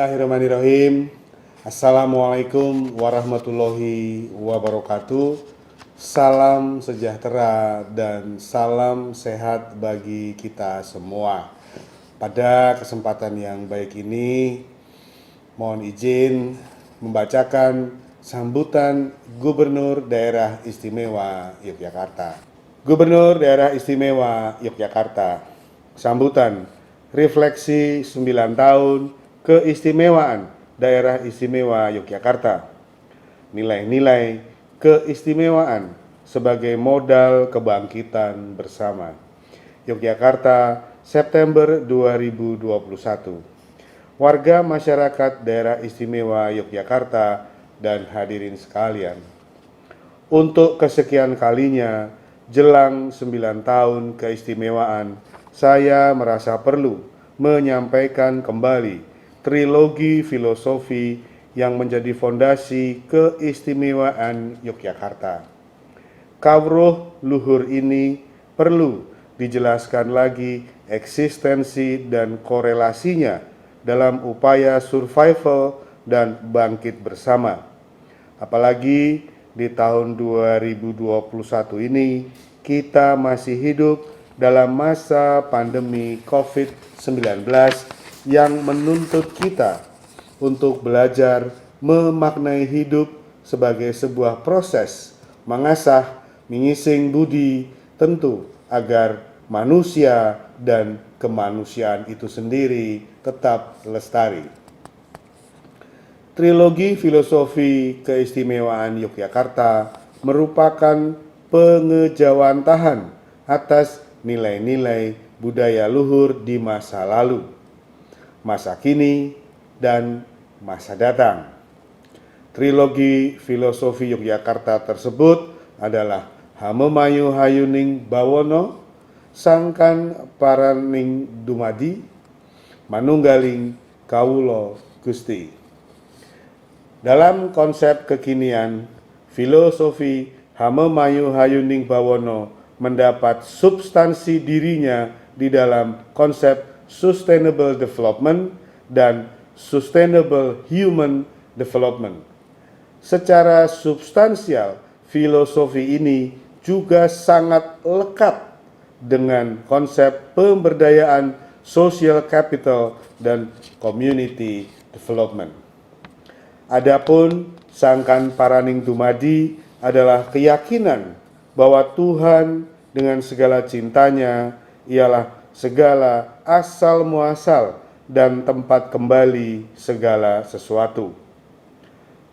Bismillahirrahmanirrahim. Assalamualaikum warahmatullahi wabarakatuh. Salam sejahtera dan salam sehat bagi kita semua. Pada kesempatan yang baik ini, mohon izin membacakan sambutan Gubernur Daerah Istimewa Yogyakarta. Gubernur Daerah Istimewa Yogyakarta, sambutan refleksi 9 tahun keistimewaan Daerah Istimewa Yogyakarta. Nilai-nilai keistimewaan sebagai modal kebangkitan bersama. Yogyakarta, September 2021. Warga masyarakat Daerah Istimewa Yogyakarta dan hadirin sekalian, untuk kesekian kalinya jelang 9 tahun keistimewaan, saya merasa perlu menyampaikan kembali trilogi filosofi yang menjadi fondasi keistimewaan Yogyakarta. Kawruh luhur ini perlu dijelaskan lagi eksistensi dan korelasinya dalam upaya survival dan bangkit bersama. Apalagi di tahun 2021 ini kita masih hidup dalam masa pandemi COVID-19 yang menuntut kita untuk belajar memaknai hidup sebagai sebuah proses mengasah mengising budi, tentu agar manusia dan kemanusiaan itu sendiri tetap lestari. Trilogi filosofi keistimewaan Yogyakarta merupakan pengejawantahan atas nilai-nilai budaya luhur di masa lalu, masa kini, dan masa datang. Trilogi filosofi Yogyakarta tersebut adalah Hamemayu Hayuning Bawono, Sangkan Paraning Dumadi, Manunggaling Kawula Gusti. Dalam konsep kekinian, filosofi Hamemayu Hayuning Bawono mendapat substansi dirinya di dalam konsep sustainable development dan sustainable human development. Secara substansial, filosofi ini juga sangat lekat dengan konsep pemberdayaan social capital dan community development. Adapun Sangkan Paraning Dumadi adalah keyakinan bahwa Tuhan dengan segala cintanya ialah segala asal muasal dan tempat kembali segala sesuatu.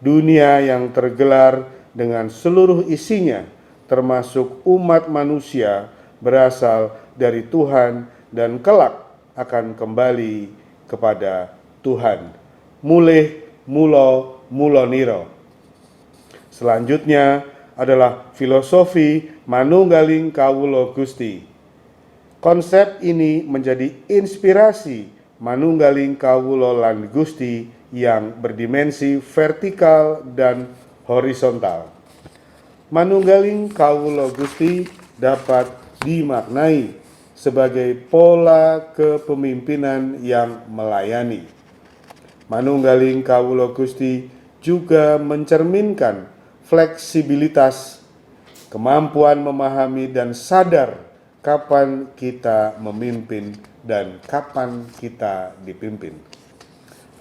Dunia yang tergelar dengan seluruh isinya, termasuk umat manusia, berasal dari Tuhan dan kelak akan kembali kepada Tuhan. Mulih mulo muloniro. Selanjutnya adalah filosofi Manunggaling Kawula Gusti. Konsep ini menjadi inspirasi Manunggaling Kawula lan Gusti yang berdimensi vertikal dan horizontal. Manunggaling Kawula Gusti dapat dimaknai sebagai pola kepemimpinan yang melayani. Manunggaling Kawula Gusti juga mencerminkan fleksibilitas, kemampuan memahami dan sadar kapan kita memimpin dan kapan kita dipimpin.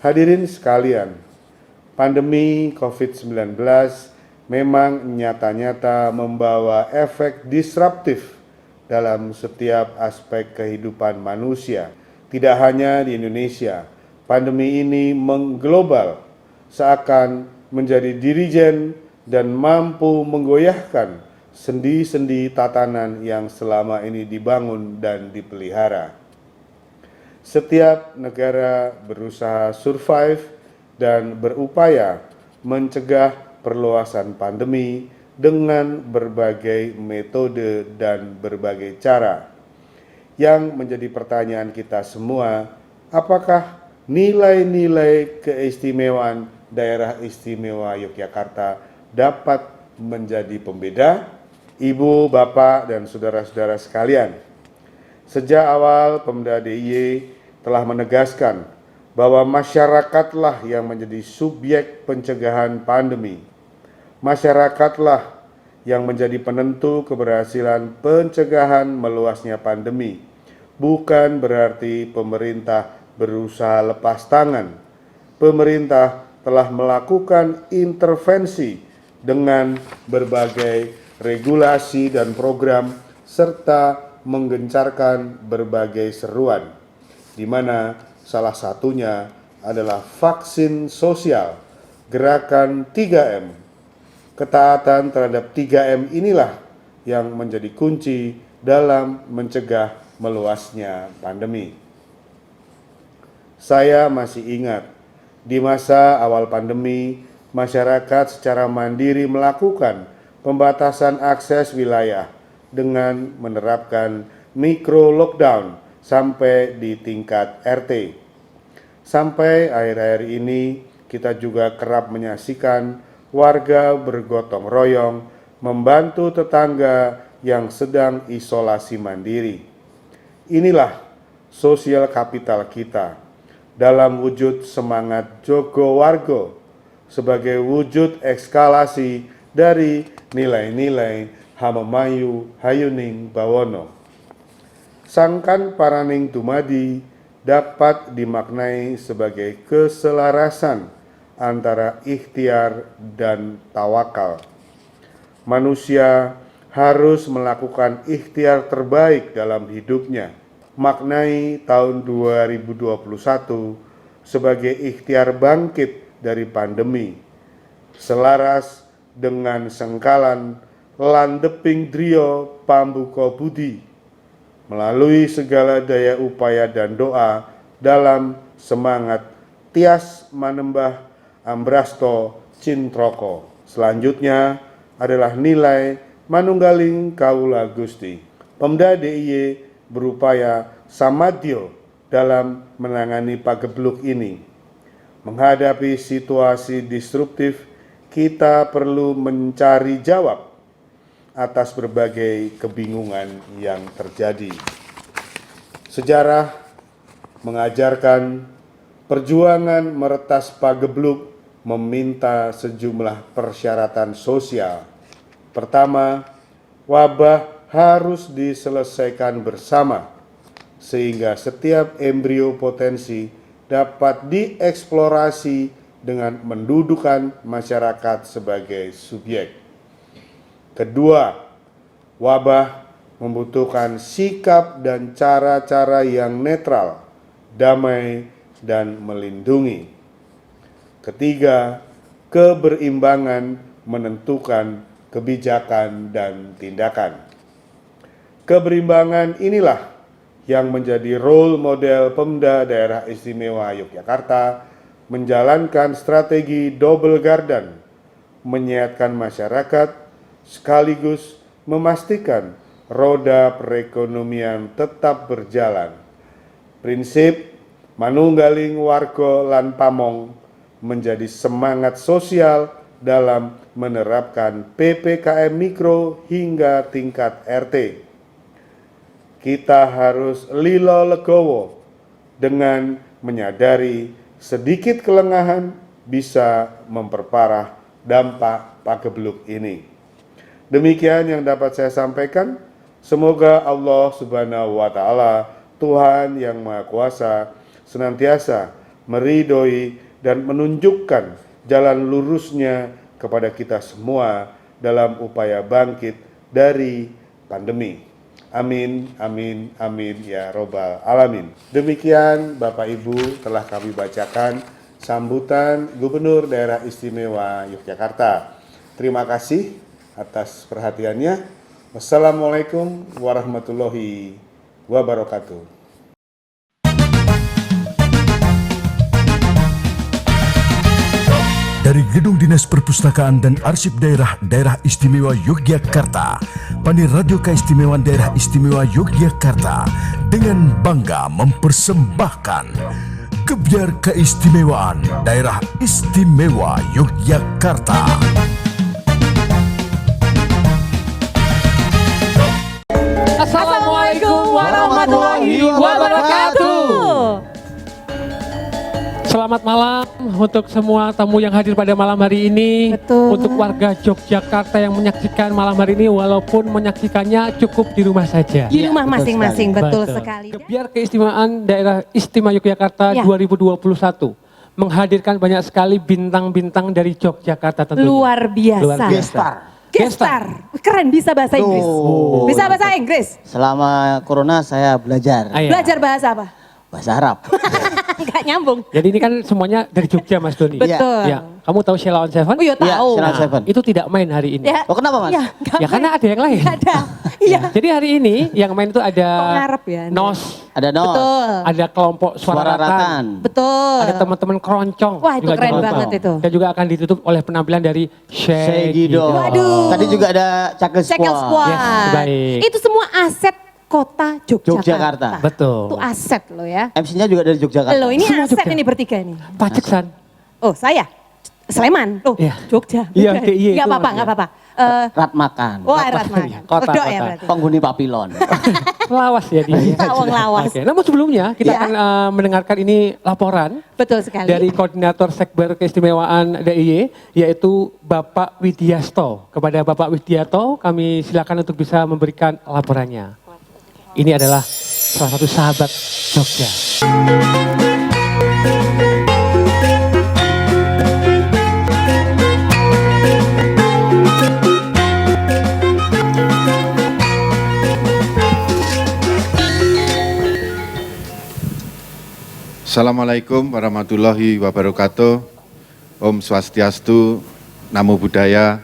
Hadirin sekalian, pandemi COVID-19 memang nyata-nyata membawa efek disruptif dalam setiap aspek kehidupan manusia. Tidak hanya di Indonesia, pandemi ini mengglobal, seakan menjadi dirijen dan mampu menggoyahkan sendi-sendi tatanan yang selama ini dibangun dan dipelihara. Setiap negara berusaha survive dan berupaya mencegah perluasan pandemi dengan berbagai metode dan berbagai cara. Yang menjadi pertanyaan kita semua, apakah nilai-nilai keistimewaan Daerah Istimewa Yogyakarta dapat menjadi pembeda? Ibu, Bapak, dan saudara-saudara sekalian, sejak awal Pemda DIY telah menegaskan bahwa masyarakatlah yang menjadi subjek pencegahan pandemi. Masyarakatlah yang menjadi penentu keberhasilan pencegahan meluasnya pandemi. Bukan berarti pemerintah berusaha lepas tangan. Pemerintah telah melakukan intervensi dengan berbagai regulasi dan program serta menggencarkan berbagai seruan, di mana salah satunya adalah vaksin sosial, gerakan 3M. Ketaatan terhadap 3M inilah yang menjadi kunci dalam mencegah meluasnya pandemi. Saya masih ingat, di masa awal pandemi, masyarakat secara mandiri melakukan pembatasan akses wilayah dengan menerapkan mikro lockdown sampai di tingkat RT. Sampai akhir-akhir ini kita juga kerap menyaksikan warga bergotong royong membantu tetangga yang sedang isolasi mandiri. Inilah sosial kapital kita dalam wujud semangat Jogo Wargo sebagai wujud ekskalasi dari nilai-nilai Hamemayu Hayuning Bawono. Sangkan paraning dumadi dapat dimaknai sebagai keselarasan antara ikhtiar dan tawakal. Manusia harus melakukan ikhtiar terbaik dalam hidupnya. Maknai tahun 2021 sebagai ikhtiar bangkit dari pandemi, selaras dengan sengkalan landeping drio pambuka budi, melalui segala daya upaya dan doa dalam semangat tias manembah Ambrasto Cintroko. Selanjutnya adalah nilai manunggaling kaula Gusti. Pemda DIY berupaya samadyo dalam menangani pagebluk ini. Menghadapi situasi disruptif, kita perlu mencari jawab atas berbagai kebingungan yang terjadi. Sejarah mengajarkan perjuangan meretas pagebluk meminta sejumlah persyaratan sosial. Pertama, wabah harus diselesaikan bersama, sehingga setiap embrio potensi dapat dieksplorasi dengan mendudukan masyarakat sebagai subjek. Kedua, wabah membutuhkan sikap dan cara-cara yang netral, damai, dan melindungi. Ketiga, keberimbangan menentukan kebijakan dan tindakan. Keberimbangan inilah yang menjadi role model Pemda Daerah Istimewa Yogyakarta menjalankan strategi double garden, menyehatkan masyarakat sekaligus memastikan roda perekonomian tetap berjalan. Prinsip manunggaling warga lan pamong menjadi semangat sosial dalam menerapkan PPKM Mikro hingga tingkat RT. Kita harus lilo legowo dengan menyadari sedikit kelengahan bisa memperparah dampak pagebluk ini. Demikian yang dapat saya sampaikan. Semoga Allah Subhanahu wa Ta'ala, Tuhan yang Maha Kuasa, senantiasa meridhoi dan menunjukkan jalan lurusnya kepada kita semua dalam upaya bangkit dari pandemi. Amin, amin, amin ya robbal alamin. Demikian Bapak Ibu telah kami bacakan sambutan Gubernur Daerah Istimewa Yogyakarta. Terima kasih atas perhatiannya. Wassalamualaikum warahmatullahi wabarakatuh. Dari Gedung Dinas Perpustakaan dan Arsip Daerah Istimewa Yogyakarta, Pani Radio Keistimewaan Daerah Istimewa Yogyakarta dengan bangga mempersembahkan Gebyar Keistimewaan Daerah Istimewa Yogyakarta. Assalamualaikum warahmatullahi wabarakatuh. Selamat malam untuk semua tamu yang hadir pada malam hari ini. Betul. Untuk warga Yogyakarta yang menyaksikan malam hari ini, walaupun menyaksikannya cukup di rumah saja. Di rumah betul masing-masing, betul sekali. Biar keistimewaan daerah istimewa Yogyakarta Ya. 2021 menghadirkan banyak sekali bintang-bintang dari Yogyakarta tentunya. Luar biasa. Luar biasa. Gestar. Gestar. Keren, bisa bahasa Inggris. Bisa bahasa Inggris. Selama corona saya belajar Ah, iya. Belajar bahasa apa? bahasa Arab. Enggak nyambung. Jadi ini kan semuanya dari Jogja, Mas Doni. Betul. Ya, kamu tahu Sheila on Seven? Oh iya Iya, tahu. Sheila on Seven. Itu tidak main hari ini. Ya. Oh, kenapa, Mas? Ya, nggak Ya karena main. ada yang lain. Nggak ada. Iya. Jadi hari ini yang main itu ada Kok ngarep ya, Anda? NOS, Ada nos. Betul. ada kelompok suara Suara ratan, ratan. Betul. ada teman-teman keroncong. Wah, itu juga keren jangan banget lupa. itu. Dan juga akan ditutup oleh penampilan dari Segido. Waduh. Tadi juga ada Cakel Cekel Squad. Squad. Yes, baik. Itu semua aset kota Yogyakarta. Yogyakarta. Betul. Itu aset lo ya. MC-nya juga dari Yogyakarta. Lo ini Semua aset Jogja. ini bertiga ini. Pak Ceksan. Oh saya Sleman. Oh Iya. Jogja. Iya, Bukan. DIY Nggak itu apa-apa, maksudnya. nggak apa-apa. Rat makan. Oh Erat makan. Kota, Kodok ya kota. berarti. Penghuni papilon. Lawas ya dia. Tawang lawas. Oke, namun sebelumnya kita Ya. akan mendengarkan ini laporan Betul sekali. dari Koordinator Sekber Keistimewaan DIY, yaitu Bapak Widiasto. Kepada Bapak Widiasto kami silakan untuk bisa memberikan laporannya. Ini adalah salah satu sahabat Jogja. Assalamualaikum warahmatullahi wabarakatuh. Om Swastiastu, Namo Buddhaya,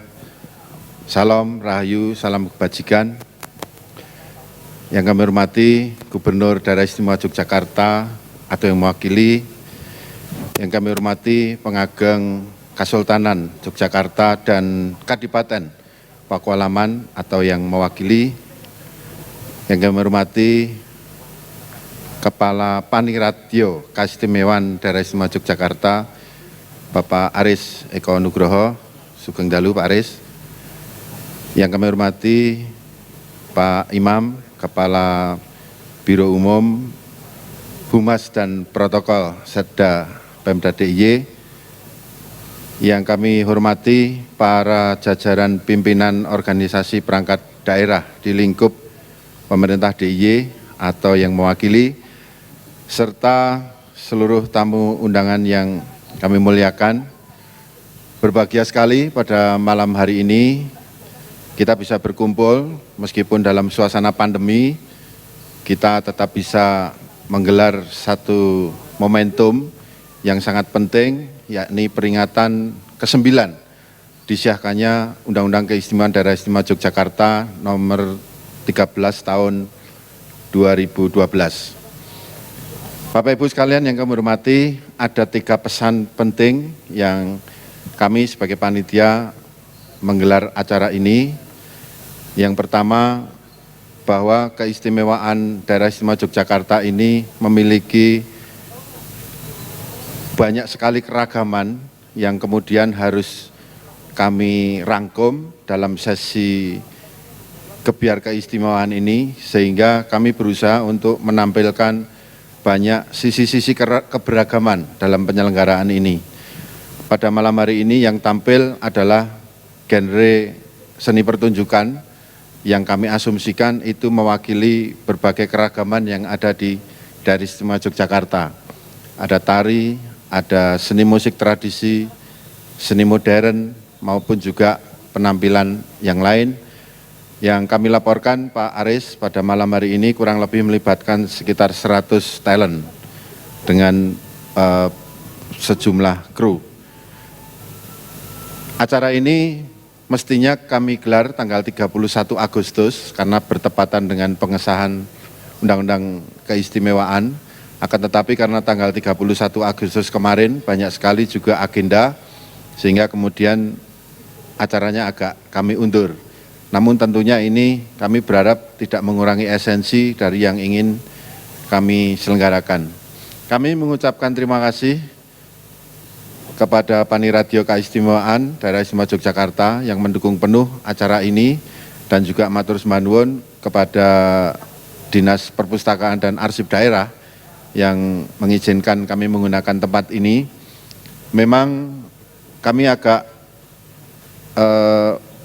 Salam Rahayu, Salam Kebajikan. Yang kami hormati Gubernur Daerah Istimewa Yogyakarta atau yang mewakili, yang kami hormati Pengageng Kasultanan Yogyakarta dan Kadipaten Pakualaman atau yang mewakili, yang kami hormati Kepala Paniratio Keistimewaan Daerah Istimewa Yogyakarta, Bapak Aris Eko Nugroho, Sugeng Dalu Pak Aris. Yang kami hormati Pak Imam, Kepala Biro Umum, Humas dan Protokol Setda Pemda DIY. Yang kami hormati para jajaran pimpinan organisasi perangkat daerah di lingkup pemerintah DIY atau yang mewakili, serta seluruh tamu undangan yang kami muliakan. Berbahagia sekali pada malam hari ini kita bisa berkumpul meskipun dalam suasana pandemi, kita tetap bisa menggelar satu momentum yang sangat penting, yakni peringatan ke-9 disiahkannya Undang-Undang Keistimewaan Daerah Istimewa Yogyakarta nomor 13 tahun 2012. Bapak Ibu sekalian yang kami hormati, ada 3 pesan penting yang kami sebagai panitia menggelar acara ini. Yang pertama, bahwa keistimewaan Daerah Istimewa Yogyakarta ini memiliki banyak sekali keragaman yang kemudian harus kami rangkum dalam sesi kebiar keistimewaan ini, sehingga kami berusaha untuk menampilkan banyak sisi-sisi keberagaman dalam penyelenggaraan ini. Pada malam hari ini yang tampil adalah genre seni pertunjukan yang kami asumsikan itu mewakili berbagai keragaman yang ada di Daerah Istimewa Yogyakarta. Ada tari, ada seni musik tradisi, seni modern, maupun juga penampilan yang lain. Yang kami laporkan Pak Aris pada malam hari ini kurang lebih melibatkan sekitar 100 talent dengan sejumlah kru. Acara ini mestinya kami gelar tanggal 31 Agustus karena bertepatan dengan pengesahan Undang-Undang Keistimewaan. Akan tetapi karena tanggal 31 Agustus kemarin banyak sekali juga agenda, sehingga kemudian acaranya agak kami undur. Namun tentunya ini kami berharap tidak mengurangi esensi dari yang ingin kami selenggarakan. Kami mengucapkan terima kasih kepada Paniratio Keistimewaan Daerah Istimewa Yogyakarta yang mendukung penuh acara ini, dan juga matur sembah nuwun kepada Dinas Perpustakaan dan Arsip Daerah yang mengizinkan kami menggunakan tempat ini. Memang kami agak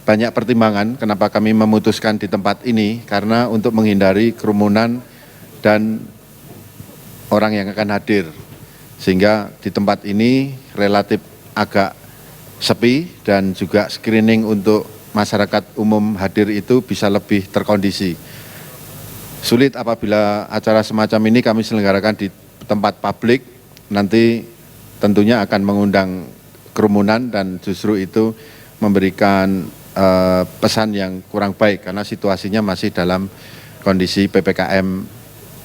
banyak pertimbangan kenapa kami memutuskan di tempat ini, karena untuk menghindari kerumunan dan orang yang akan hadir. Sehingga di tempat ini relatif agak sepi dan juga screening untuk masyarakat umum hadir itu bisa lebih terkondisi. Sulit apabila acara semacam ini kami selenggarakan di tempat publik, nanti tentunya akan mengundang kerumunan dan justru itu memberikan pesan yang kurang baik karena situasinya masih dalam kondisi PPKM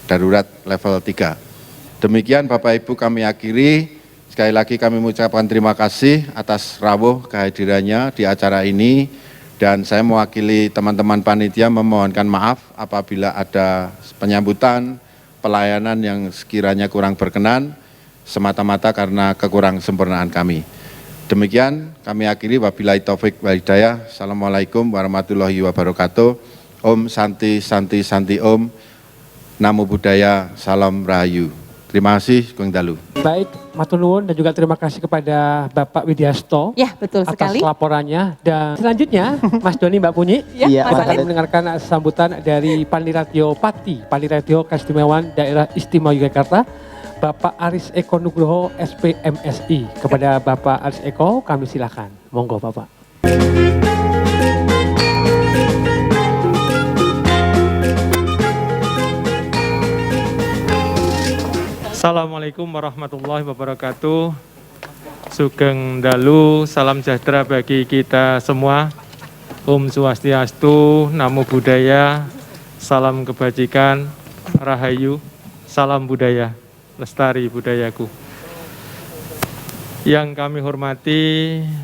darurat level 3. Demikian Bapak Ibu kami akhiri, sekali lagi kami mengucapkan terima kasih atas rawuh kehadirannya di acara ini dan saya mewakili teman-teman panitia memohonkan maaf apabila ada penyambutan, pelayanan yang sekiranya kurang berkenan semata-mata karena kekurang sempurnaan kami. Demikian kami akhiri, wabillahi taufik wal hidayah. Assalamualaikum warahmatullahi wabarakatuh. Om Santi Santi Santi Om. Namo Buddhaya, salam rahayu. Terima kasih, Kang Dalu. Baik, matur nuwun dan juga terima kasih kepada Bapak Widyasto Ya, betul atas sekali. laporannya. Dan selanjutnya, Mas Doni, Mbak Punyi, Ya, Iya, Mas kita akan Alin. mendengarkan sambutan dari Paniratio Pati, Paniratio Keistimewaan Daerah Istimewa Yogyakarta, Bapak Aris Eko Nugroho, SPMSI. Kepada Bapak Aris Eko, kami silakan. Monggo Bapak. Assalamualaikum warahmatullahi wabarakatuh. Sugeng Dalu, salam sejahtera bagi kita semua. Om Swastiastu, Namo Buddhaya, salam kebajikan, Rahayu, salam budaya, lestari budayaku. Yang kami hormati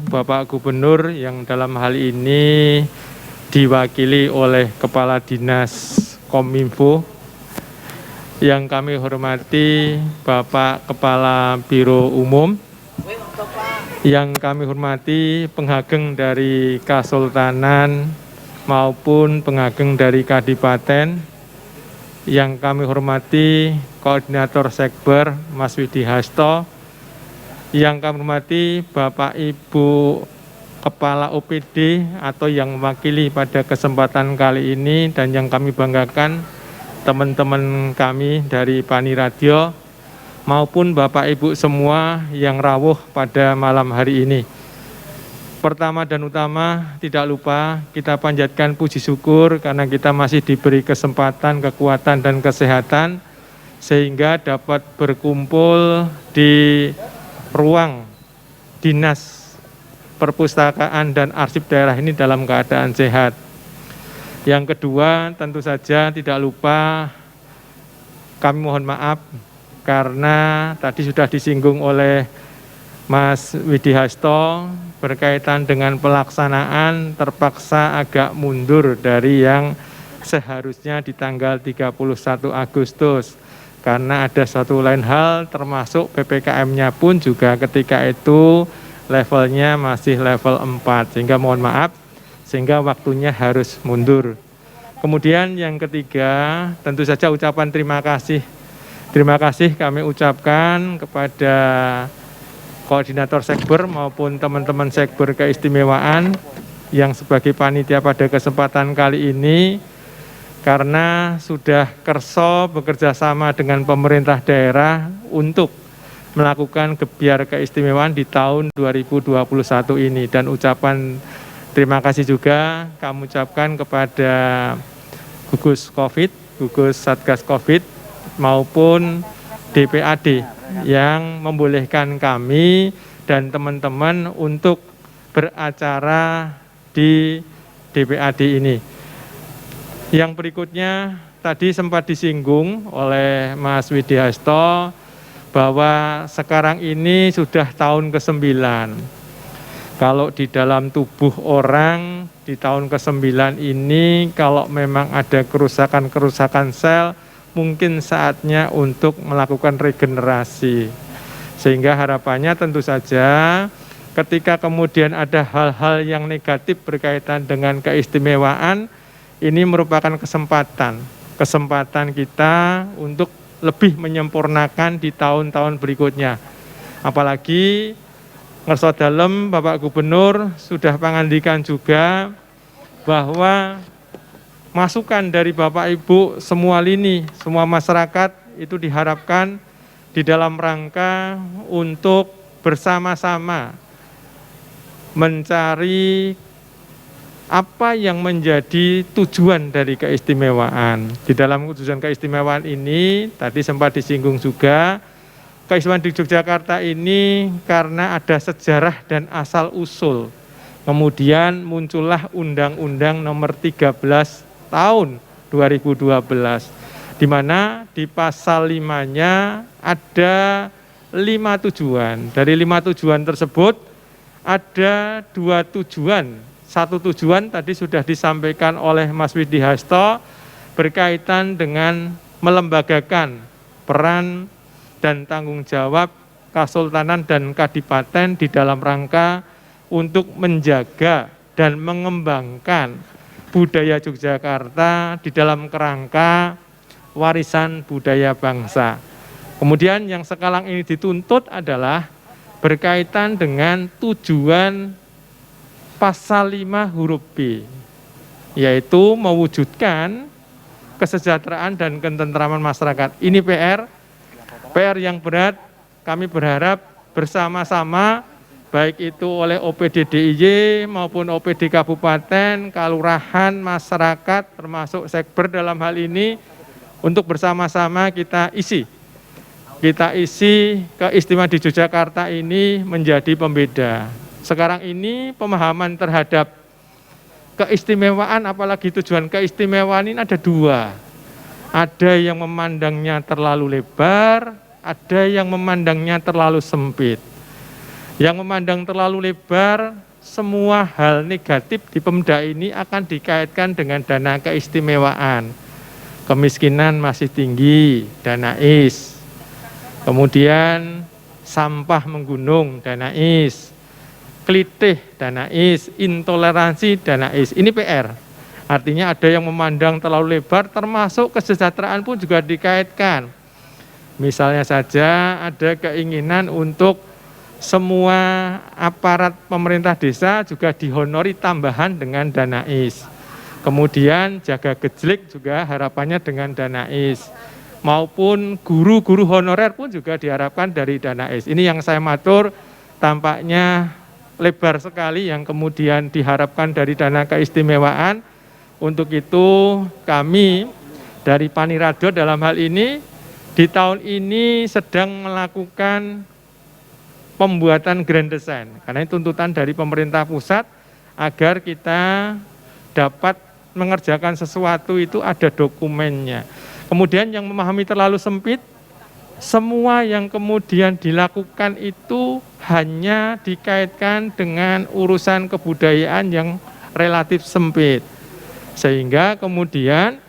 Bapak Gubernur yang dalam hal ini diwakili oleh Kepala Dinas Kominfo, yang kami hormati Bapak Kepala Biro Umum, yang kami hormati pengageng dari Kasultanan maupun pengageng dari Kadipaten, yang kami hormati Koordinator Sekber Mas Widyasto, yang kami hormati Bapak Ibu Kepala OPD atau yang mewakili pada kesempatan kali ini, dan yang kami banggakan teman-teman kami dari Paniratio maupun Bapak Ibu semua yang rawuh pada malam hari ini. Pertama dan utama, tidak lupa kita panjatkan puji syukur karena kita masih diberi kesempatan, kekuatan dan kesehatan sehingga dapat berkumpul di ruang Dinas Perpustakaan dan Arsip Daerah ini dalam keadaan sehat. Yang kedua, tentu saja tidak lupa kami mohon maaf karena tadi sudah disinggung oleh Mas Widyasto berkaitan dengan pelaksanaan terpaksa agak mundur dari yang seharusnya di tanggal 31 Agustus. Karena ada satu lain hal termasuk PPKM-nya pun juga ketika itu levelnya masih level 4. Sehingga mohon maaf, sehingga waktunya harus mundur. Kemudian yang ketiga, tentu saja ucapan terima kasih. Terima kasih kami ucapkan kepada Koordinator Sekber maupun teman-teman Sekber Keistimewaan yang sebagai panitia pada kesempatan kali ini, karena sudah kerso bekerja sama dengan pemerintah daerah untuk melakukan gebyar keistimewaan di tahun 2021 ini. Dan ucapan terima kasih juga kami ucapkan kepada gugus COVID, gugus Satgas COVID maupun DPAD yang membolehkan kami dan teman-teman untuk beracara di DPAD ini. Yang berikutnya tadi sempat disinggung oleh Mas Widyasto bahwa sekarang ini sudah tahun ke-9. Kalau di dalam tubuh orang di tahun ke-9 ini kalau memang ada kerusakan-kerusakan sel, mungkin saatnya untuk melakukan regenerasi. Sehingga harapannya tentu saja ketika kemudian ada hal-hal yang negatif berkaitan dengan keistimewaan, ini merupakan kesempatan kita untuk lebih menyempurnakan di tahun-tahun berikutnya. Apalagi ngerso dalem Bapak Gubernur sudah pangandikan juga bahwa masukan dari Bapak Ibu semua lini, semua masyarakat itu diharapkan di dalam rangka untuk bersama-sama mencari apa yang menjadi tujuan dari keistimewaan. Di dalam tujuan keistimewaan ini tadi sempat disinggung juga, keistimewaan di Yogyakarta ini karena ada sejarah dan asal-usul. Kemudian muncullah Undang-Undang Nomor 13 Tahun 2012, di mana di pasal 5-nya ada 5 tujuan. Dari 5 tujuan tersebut ada 2 tujuan. Satu tujuan tadi sudah disampaikan oleh Mas Widi Hasto berkaitan dengan melembagakan peran dan tanggung jawab Kasultanan dan Kadipaten di dalam rangka untuk menjaga dan mengembangkan budaya Yogyakarta di dalam kerangka warisan budaya bangsa. Kemudian yang sekarang ini dituntut adalah berkaitan dengan tujuan pasal 5 huruf B, yaitu mewujudkan kesejahteraan dan ketentraman masyarakat. Ini PR yang berat. Kami berharap bersama-sama, baik itu oleh OPD DIY maupun OPD Kabupaten, Kelurahan, masyarakat, termasuk Sekber dalam hal ini, untuk bersama-sama kita isi keistimewaan di Yogyakarta ini menjadi pembeda. Sekarang ini pemahaman terhadap keistimewaan, apalagi tujuan keistimewaan ini ada 2. Ada yang memandangnya terlalu lebar, ada yang memandangnya terlalu sempit. Yang memandang terlalu lebar, semua hal negatif di Pemda ini akan dikaitkan dengan dana keistimewaan. Kemiskinan masih tinggi, dana IS. Kemudian sampah menggunung, dana IS. Kelitih, dana IS. Intoleransi, dana IS. Ini PR. Artinya ada yang memandang terlalu lebar, termasuk kesejahteraan pun juga dikaitkan. Misalnya saja ada keinginan untuk semua aparat pemerintah desa juga dihonori tambahan dengan dana IS. Kemudian jaga gejlik juga harapannya dengan dana IS. Maupun guru-guru honorer pun juga diharapkan dari dana IS. Ini yang saya matur, tampaknya lebar sekali yang kemudian diharapkan dari dana keistimewaan. Untuk itu kami dari Paniradyo dalam hal ini di tahun ini sedang melakukan pembuatan grand design, karena ini tuntutan dari pemerintah pusat agar kita dapat mengerjakan sesuatu itu ada dokumennya. Kemudian yang memahami terlalu sempit, semua yang kemudian dilakukan itu hanya dikaitkan dengan urusan kebudayaan yang relatif sempit. Sehingga kemudian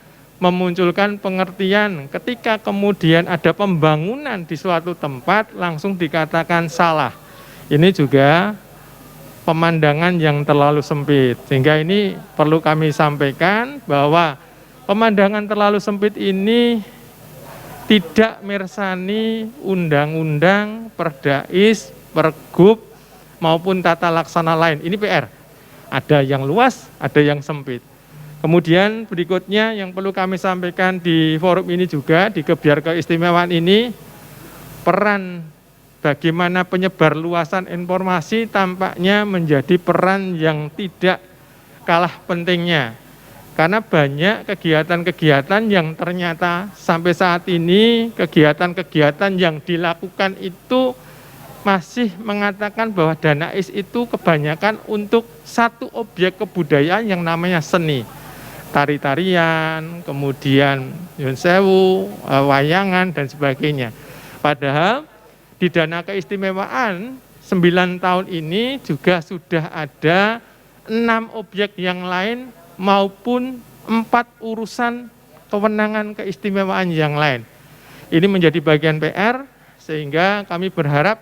memunculkan pengertian ketika kemudian ada pembangunan di suatu tempat langsung dikatakan salah. Ini juga pemandangan yang terlalu sempit. Sehingga ini perlu kami sampaikan bahwa pemandangan terlalu sempit ini tidak mirsani undang-undang, perdais, pergub maupun tata laksana lain. Ini PR. Ada yang luas, ada yang sempit. Kemudian berikutnya yang perlu kami sampaikan di forum ini juga, di Gebyar Keistimewaan ini, peran bagaimana penyebar luasan informasi tampaknya menjadi peran yang tidak kalah pentingnya. Karena banyak kegiatan-kegiatan yang ternyata sampai saat ini, kegiatan-kegiatan yang dilakukan itu masih mengatakan bahwa dana IS itu kebanyakan untuk satu objek kebudayaan yang namanya seni. Tari-tarian, kemudian nyun sewu, wayangan, dan sebagainya. Padahal di dana keistimewaan 9 tahun ini juga sudah ada 6 objek yang lain maupun 4 urusan kewenangan keistimewaan yang lain. Ini menjadi bagian PR, sehingga kami berharap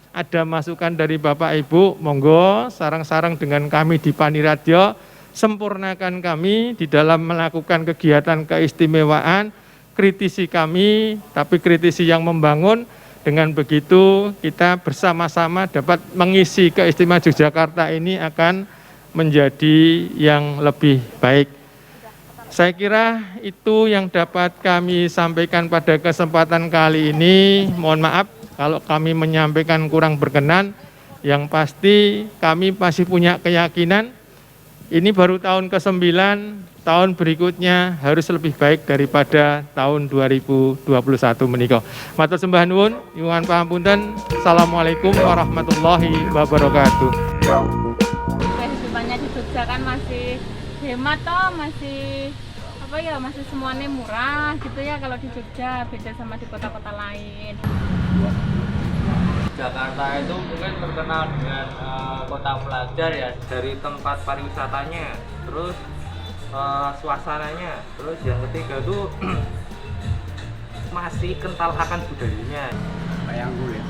ada masukan dari Bapak Ibu, monggo sarang-sarang dengan kami di Paniradyo, sempurnakan kami di dalam melakukan kegiatan keistimewaan kritisi kami, tapi kritisi yang membangun. Dengan begitu kita bersama-sama dapat mengisi keistimewaan Yogyakarta ini akan menjadi yang lebih baik. Saya kira itu yang dapat kami sampaikan pada kesempatan kali ini. Mohon maaf kalau kami menyampaikan kurang berkenan. Yang pasti kami masih punya keyakinan ini baru tahun ke-9, tahun berikutnya harus lebih baik daripada tahun 2021 menika. Matur sembah nuwun, nyuwun pangapunten. Assalamualaikum warahmatullahi wabarakatuh. Kehidupannya di Jogja kan masih hemat toh, masih masih semuanya murah gitu ya kalau di Jogja, beda sama di kota-kota lain. Jakarta itu mungkin terkenal dengan kota pelajar ya, dari tempat pariwisatanya, terus suasananya, terus yang ketiga tuh masih kental akan budayanya. Bayangku ya,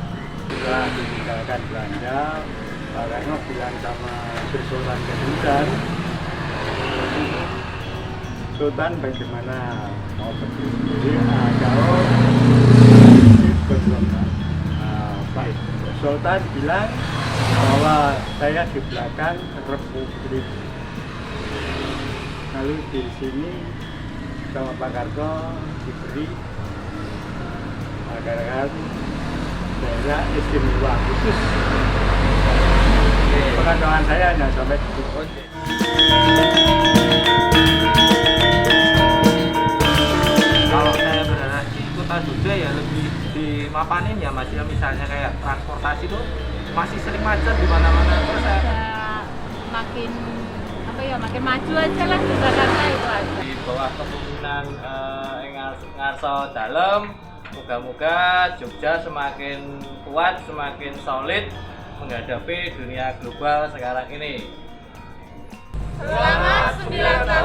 sudah ditinggalkan Belanda, makanya bilang sama Sultan Kesultan, Sultan bagaimana mau berdiri, kalau bersultan. Pak Sultan bilang bahwa saya di belakang Republik. Lalu di sini sama Pak Karto diberi agar daerah istimewa khusus. Pengetahuan saya hanya sampai di situ. Kalau saya berada di kota Jogja ya lebih dimapanin ya Mas, ya misalnya kayak transportasi tuh masih sering macet di mana-mana. Terus Makin makin maju aja lah di Jakarta itu aja. Di bawah kepemimpinan Ngarso Dalem, moga-moga Jogja semakin kuat, semakin solid menghadapi dunia global sekarang ini. Selamat 9 tahun